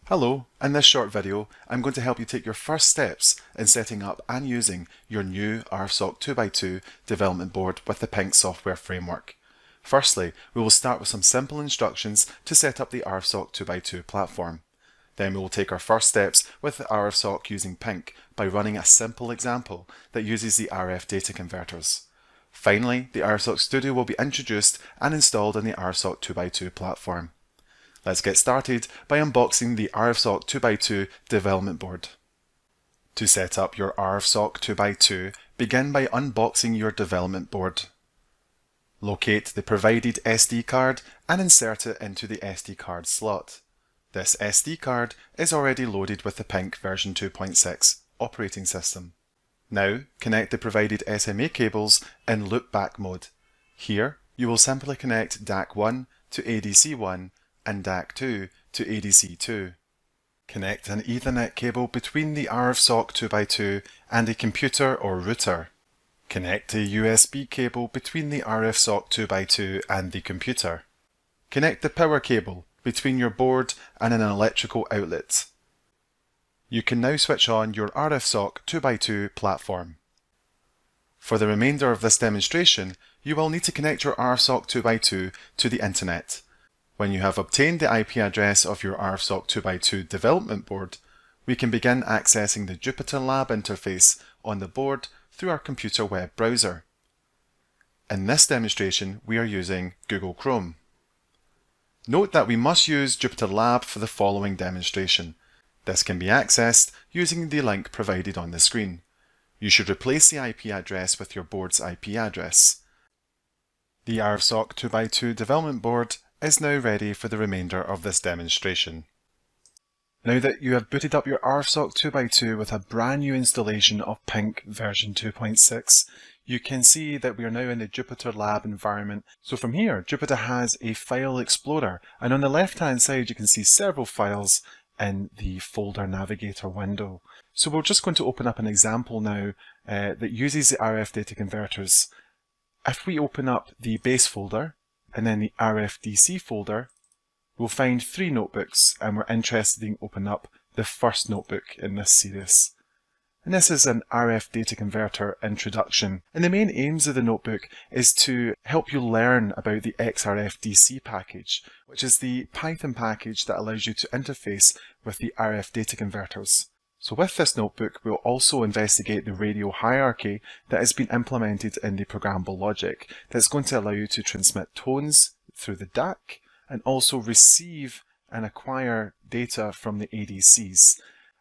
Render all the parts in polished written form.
Hello, in this short video I'm going to help you take your first steps in setting up and using your new RFSoC 2x2 development board with the Pink software framework. Firstly, we will start with some simple instructions to set up the RFSoC 2x2 platform. Then we will take our first steps with the RFSoC using Pink by running a simple example that uses the RF data converters. Finally, the RFSoC Studio will be introduced and installed on the RFSoC 2x2 platform. Let's get started by unboxing the RFSoC 2x2 development board. To set up your RFSoC 2x2, begin by unboxing your development board. Locate the provided SD card and insert it into the SD card slot. This SD card is already loaded with the Pink version 2.6 operating system. Now connect the provided SMA cables in loopback mode. Here you will simply connect DAC1 to ADC1 and DAC2 to ADC2. Connect an Ethernet cable between the RFSoC 2x2 and a computer or router. Connect a USB cable between the RFSoC 2x2 and the computer. Connect the power cable between your board and an electrical outlet. You can now switch on your RFSoC 2x2 platform. For the remainder of this demonstration, you will need to connect your RFSoC 2x2 to the internet. When you have obtained the IP address of your RFSoC 2x2 development board, we can begin accessing the Jupyter Lab interface on the board through our computer web browser. In this demonstration, we are using Google Chrome. Note that we must use Jupyter Lab for the following demonstration. This can be accessed using the link provided on the screen. You should replace the IP address with your board's IP address. The RFSoC 2x2 development board is now ready for the remainder of this demonstration. Now that you have booted up your RFSoC 2x2 with a brand new installation of Pink version 2.6, you can see that we are now in the Jupyter Lab environment. So from here, Jupyter has a file explorer, and on the left hand side you can see several files in the folder navigator window. So we're just going to open up an example now that uses the RF data converters. If we open up the base folder and then the RFDC folder, we'll find 3 notebooks, and we're interested in opening up the first notebook in this series. And this is an RF data converter introduction. And the main aims of the notebook is to help you learn about the XRFDC package, which is the Python package that allows you to interface with the RF data converters. So with this notebook, we'll also investigate the radio hierarchy that has been implemented in the programmable logic that's going to allow you to transmit tones through the DAC and also receive and acquire data from the ADCs.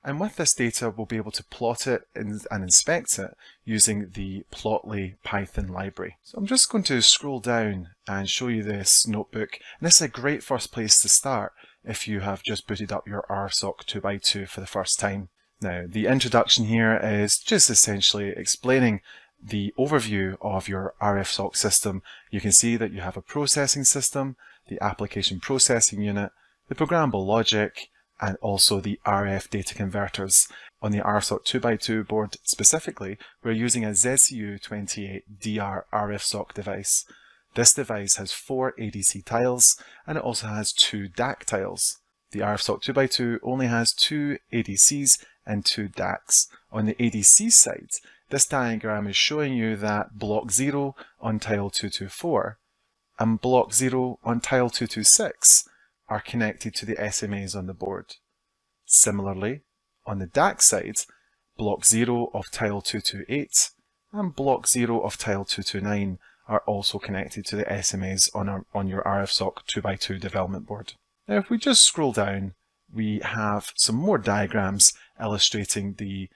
And with this data, we'll be able to plot it and inspect it using the Plotly Python library. So I'm just going to scroll down and show you this notebook. And this is a great first place to start if you have just booted up your RFSoC 2x2 for the first time. Now, the introduction here is just essentially explaining the overview of your RFSoC system. You can see that you have a processing system, the application processing unit, the programmable logic, and also the RF data converters. On the RFSoC 2x2 board specifically, we're using a ZCU28DR RFSoC device. This device has 4 ADC tiles, and it also has 2 DAC tiles. The RFSoC 2x2 only has 2 ADCs and 2 DACs. On the ADC side, this diagram is showing you that block 0 on tile 224 and block 0 on tile 226 are connected to the SMAs on the board. Similarly, on the DAC side, block 0 of tile 228 and block 0 of tile 229 are also connected to the SMAs on your RFSoC 2x2 development board. Now if we just scroll down, we have some more diagrams illustrating the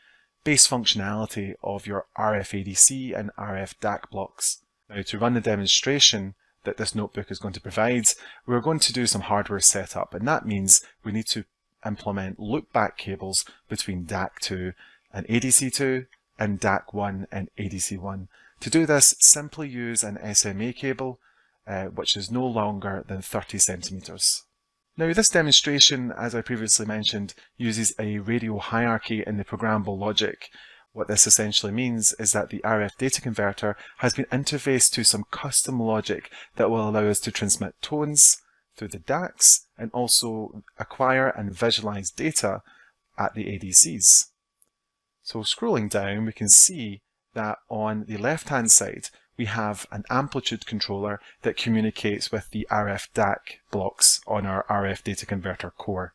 base functionality of your RF ADC and RF DAC blocks. Now to run the demonstration that this notebook is going to provide, we're going to do some hardware setup, and that means we need to implement loopback cables between DAC2 and ADC2 and DAC1 and ADC1. To do this, simply use an SMA cable which is no longer than 30 centimeters. Now this demonstration, as I previously mentioned, uses a radio hierarchy in the programmable logic. What this essentially means is that the RF data converter has been interfaced to some custom logic that will allow us to transmit tones through the DACs and also acquire and visualize data at the ADCs. So scrolling down, we can see that on the left-hand side, we have an Amplitude Controller that communicates with the RF DAC blocks on our RF data converter core.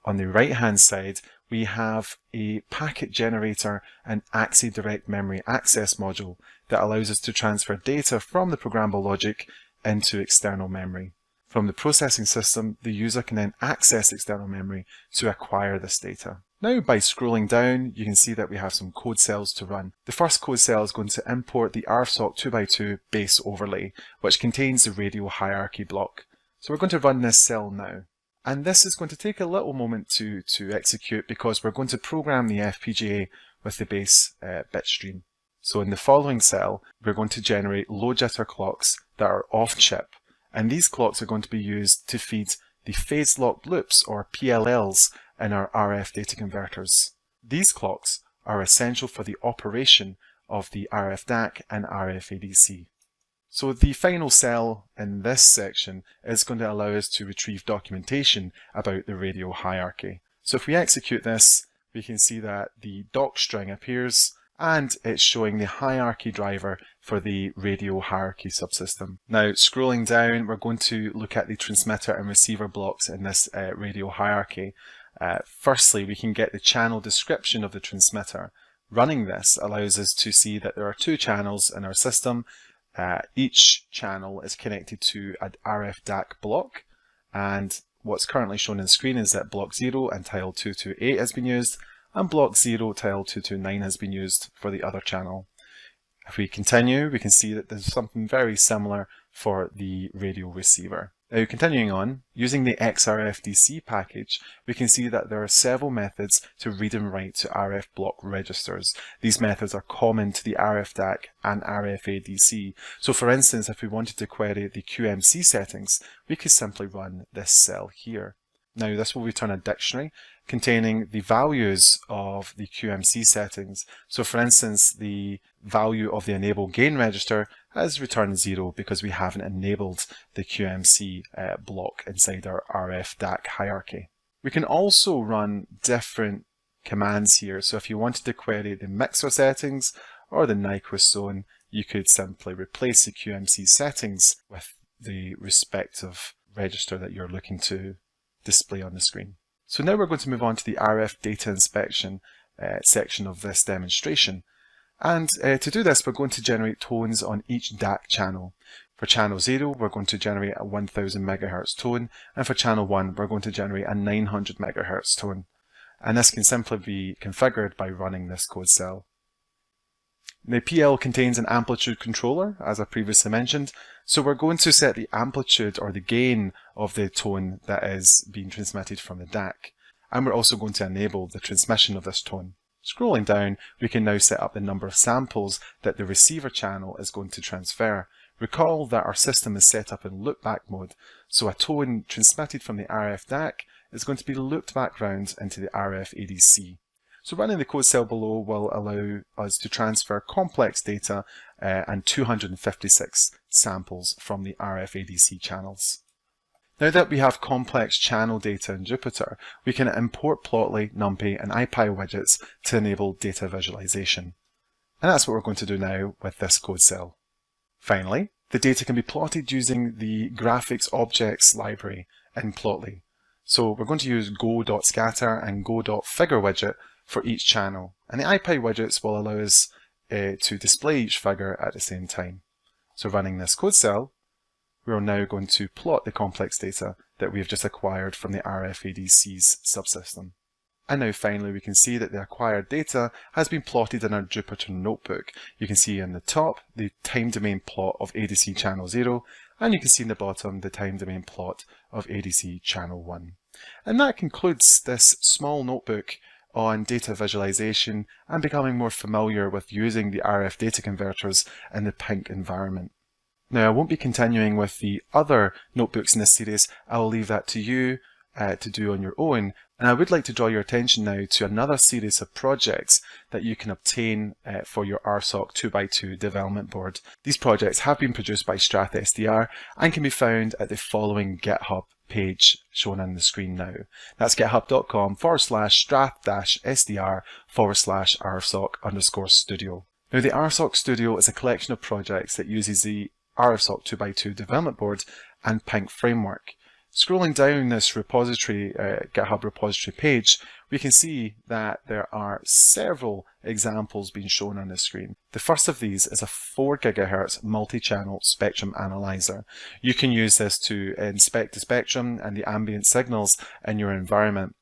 On the right-hand side, we have a packet generator and AXI Direct Memory Access module that allows us to transfer data from the programmable logic into external memory. From the processing system, the user can then access external memory to acquire this data. Now, by scrolling down, you can see that we have some code cells to run. The first code cell is going to import the RFSoC 2x2 base overlay, which contains the radio hierarchy block. So we're going to run this cell now. And this is going to take a little moment to execute because we're going to program the FPGA with the base bit stream. So in the following cell, we're going to generate low jitter clocks that are off chip. And these clocks are going to be used to feed the phase locked loops, or PLLs, in our RF data converters. These clocks are essential for the operation of the RF DAC and RF ADC. So the final cell in this section is going to allow us to retrieve documentation about the radio hierarchy. So if we execute this, we can see that the doc string appears and it's showing the hierarchy driver for the radio hierarchy subsystem. Now, scrolling down, we're going to look at the transmitter and receiver blocks in this radio hierarchy. Firstly, we can get the channel description of the transmitter. Running this allows us to see that there are two channels in our system. Each channel is connected to an RF DAC block, and what's currently shown on the screen is that block 0 and tile 228 has been used, and block 0 tile 229 has been used for the other channel. If we continue, we can see that there's something very similar for the radio receiver. Now, continuing on, using the XRFDC package, we can see that there are several methods to read and write to RF block registers. These methods are common to the RF DAC and RF ADC. So for instance, if we wanted to query the QMC settings, we could simply run this cell here. Now, this will return a dictionary containing the values of the QMC settings. So for instance, the value of the enable gain register has returned 0 because we haven't enabled the QMC block inside our RF DAC hierarchy. We can also run different commands here. So if you wanted to query the mixer settings or the Nyquist zone, you could simply replace the QMC settings with the respective register that you're looking to display on the screen. So now we're going to move on to the RF data inspection section of this demonstration. And to do this, we're going to generate tones on each DAC channel. For channel 0, we're going to generate a 1000 MHz tone, and for channel 1, we're going to generate a 900 MHz tone. And this can simply be configured by running this code cell. The PL contains an amplitude controller, as I previously mentioned, so we're going to set the amplitude or the gain of the tone that is being transmitted from the DAC. And we're also going to enable the transmission of this tone. Scrolling down, we can now set up the number of samples that the receiver channel is going to transfer. Recall that our system is set up in loopback mode, so a tone transmitted from the RF DAC is going to be looped back round into the RF ADC. So running the code cell below will allow us to transfer complex data and 256 samples from the RF ADC channels. Now that we have complex channel data in Jupyter, we can import Plotly, NumPy and IPy widgets to enable data visualization. And that's what we're going to do now with this code cell. Finally, the data can be plotted using the graphics objects library in Plotly. So we're going to use go.scatter and go.figure widget for each channel, and the IPy widgets will allow us to display each figure at the same time. So running this code cell, we are now going to plot the complex data that we have just acquired from the RF ADC's subsystem. And now finally we can see that the acquired data has been plotted in our Jupyter notebook. You can see in the top the time domain plot of ADC channel 0, and you can see in the bottom the time domain plot of ADC channel 1. And that concludes this small notebook on data visualization and becoming more familiar with using the RF data converters in the PINC environment. Now, I won't be continuing with the other notebooks in this series. I will leave that to you to do on your own. And I would like to draw your attention now to another series of projects that you can obtain for your Rsoc 2x2 development board. These projects have been produced by Strath SDR and can be found at the following GitHub page shown on the screen now. That's github.com/strath-sdr/rsoc_studio. Now the Rsoc Studio is a collection of projects that uses the Rsoc 2x2 development board and Pink framework. Scrolling down this repository, GitHub repository page, we can see that there are several examples being shown on the screen. The first of these is a 4 GHz multi-channel spectrum analyzer. You can use this to inspect the spectrum and the ambient signals in your environment.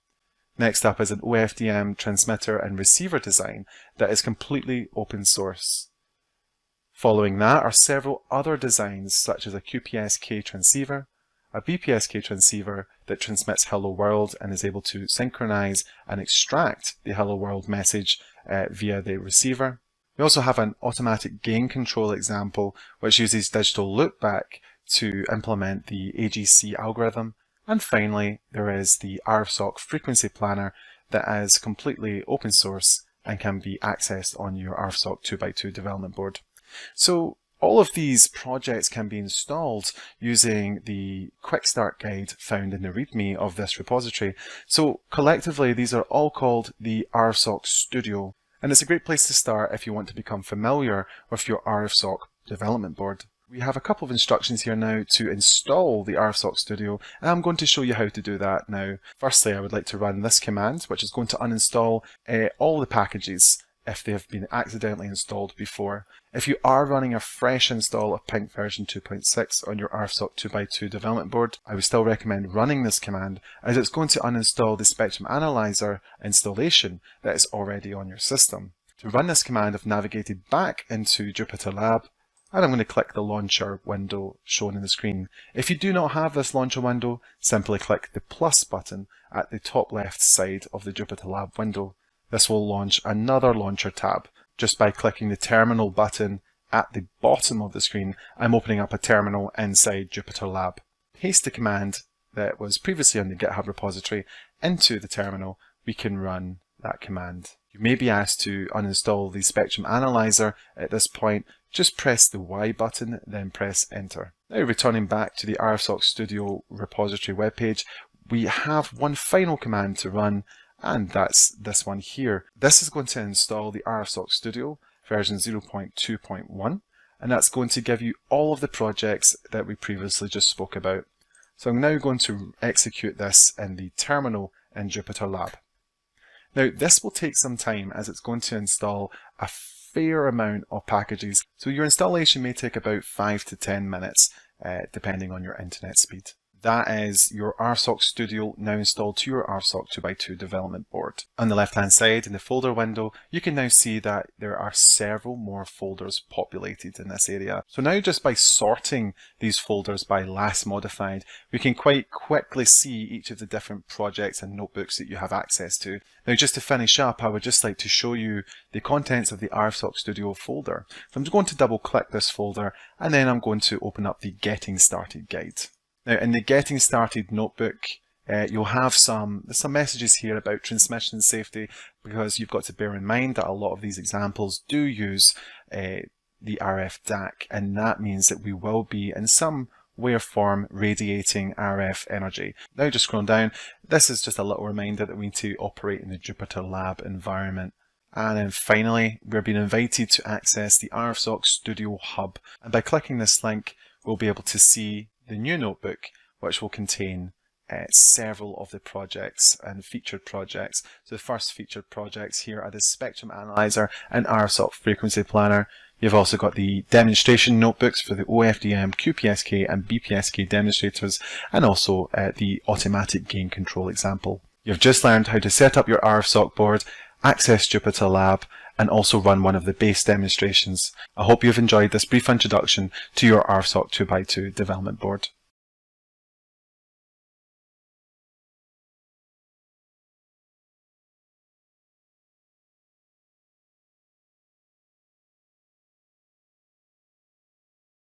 Next up is an OFDM transmitter and receiver design that is completely open source. Following that are several other designs such as a QPSK transceiver, a BPSK transceiver that transmits Hello World and is able to synchronize and extract the Hello World message via the receiver. We also have an automatic gain control example which uses digital loopback to implement the AGC algorithm. And finally, there is the Rsoc frequency planner that is completely open source and can be accessed on your Rsoc 2x2 development board. So all of these projects can be installed using the quick start guide found in the README of this repository. So collectively, these are all called the Rsoc Studio, and it's a great place to start if you want to become familiar with your Rsoc development board. We have a couple of instructions here now to install the Rsoc Studio, and I'm going to show you how to do that now. Firstly, I would like to run this command, which is going to uninstall all the packages if they have been accidentally installed before. If you are running a fresh install of Pink version 2.6 on your Rsoc 2x2 development board, I would still recommend running this command as it's going to uninstall the Spectrum Analyzer installation that is already on your system. To run this command, I've navigated back into Jupyter Lab and I'm going to click the launcher window shown on the screen. If you do not have this launcher window, simply click the plus button at the top left side of the Jupyter Lab window. This will launch another launcher tab. Just by clicking the terminal button at the bottom of the screen, I'm opening up a terminal inside Jupyter Lab. Paste the command that was previously on the GitHub repository into the terminal. We can run that command. You may be asked to uninstall the Spectrum Analyzer at this point. Just press the Y button, then press enter. Now returning back to the Rsoc Studio repository webpage, we have one final command to run, and that's this one here. This is going to install the Rsoc Studio version 0.2.1, and that's going to give you all of the projects that we previously just spoke about. So I'm now going to execute this in the terminal in Jupyter Lab. Now this will take some time as it's going to install a fair amount of packages, so your installation may take about 5 to 10 minutes depending on your internet speed. That is your Rsoc Studio now installed to your Rsoc 2x2 development board. On the left hand side in the folder window, you can now see that there are several more folders populated in this area. So now just by sorting these folders by last modified, we can quite quickly see each of the different projects and notebooks that you have access to. Now just to finish up, I would just like to show you the contents of the Rsoc Studio folder. So I'm going to double click this folder and then I'm going to open up the Getting Started guide. Now in the Getting Started notebook, you'll have some messages here about transmission safety, because you've got to bear in mind that a lot of these examples do use the RF DAC, and that means that we will be in some way or form radiating RF energy. Now just scrolling down, this is just a little reminder that we need to operate in the Jupyter Lab environment. And then finally, we're being invited to access the Rsoc Studio Hub, and by clicking this link, we'll be able to see the new notebook, which will contain several of the projects and featured projects. So the first featured projects here are the Spectrum Analyzer and Rsoc Frequency Planner. You've also got the demonstration notebooks for the OFDM, QPSK and BPSK demonstrators, and also the automatic gain control example. You've just learned how to set up your Rsoc board, access Jupyter Lab, and also run one of the base demonstrations. I hope you've enjoyed this brief introduction to your Rsoc 2x2 development board.